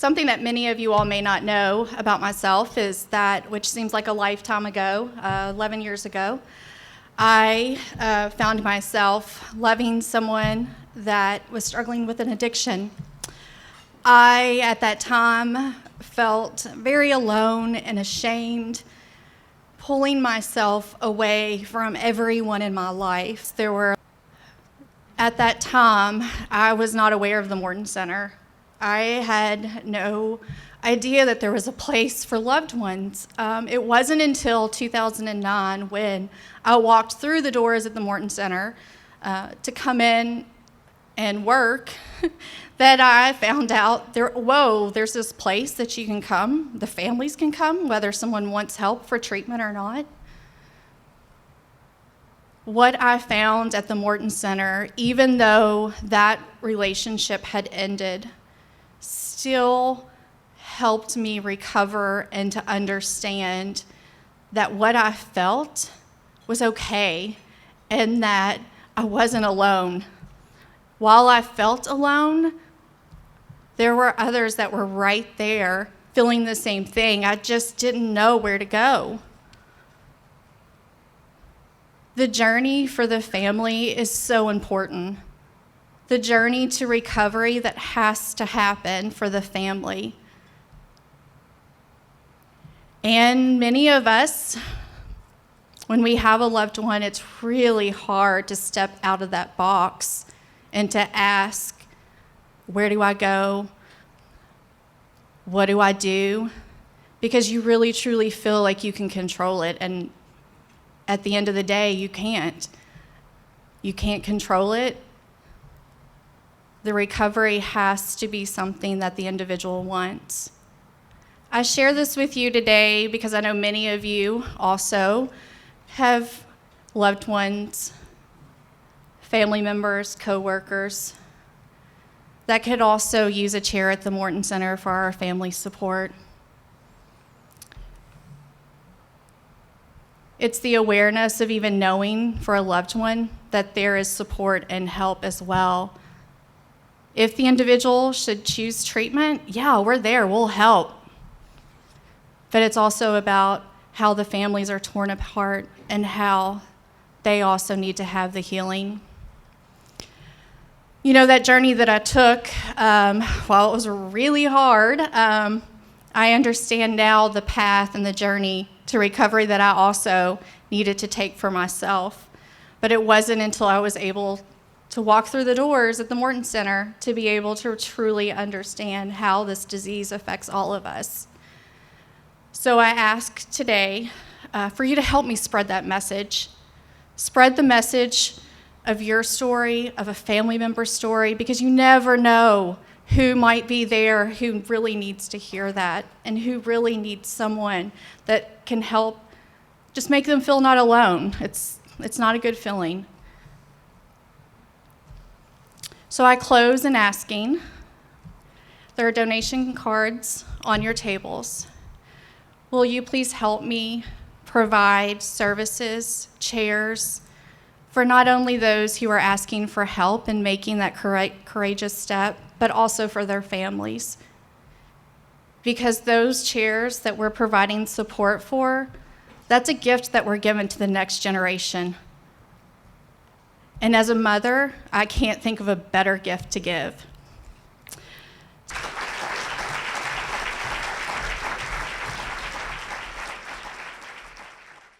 something that many of you all may not know about myself is that, which seems like a lifetime ago, 11 years ago, I found myself loving someone that was struggling with an addiction. I, at that time, felt very alone and ashamed, pulling myself away from everyone in my life. At that time, I was not aware of the Morton Center. I had no idea that there was a place for loved ones. It wasn't until 2009 when I walked through the doors at the Morton Center to come in and work that I found out, there's this place that you can come, the families can come, whether someone wants help for treatment or not. What I found at the Morton Center, even though that relationship had ended, still helped me recover and to understand that what I felt was okay and that I wasn't alone. While I felt alone, there were others that were right there feeling the same thing. I just didn't know where to go. The journey for the family is so important. The journey to recovery that has to happen for the family. And many of us, when we have a loved one, it's really hard to step out of that box and to ask, where do I go? What do I do? Because you really truly feel like you can control it, and at the end of the day, you can't. You can't control it. The recovery has to be something that the individual wants. I share this with you today because I know many of you also have loved ones, family members, co-workers that could also use a chair at the Morton Center for our family support. It's the awareness of even knowing for a loved one that there is support and help as well. If the individual should choose treatment, yeah, we're there, we'll help. But it's also about how the families are torn apart and how they also need to have the healing. You know, that journey that I took, while it was really hard, I understand now the path and the journey to recovery that I also needed to take for myself. But it wasn't until I was able to walk through the doors at the Morton Center to be able to truly understand how this disease affects all of us. So I ask today for you to help me spread that message. Spread the message of your story, of a family member's story, because you never know who might be there who really needs to hear that and who really needs someone that can help just make them feel not alone. It's not a good feeling. So I close in asking, there are donation cards on your tables. Will you please help me provide services, chairs, for not only those who are asking for help and making that courageous step, but also for their families. Because those chairs that we're providing support for, that's a gift that we're given to the next generation. And as a mother, I can't think of a better gift to give.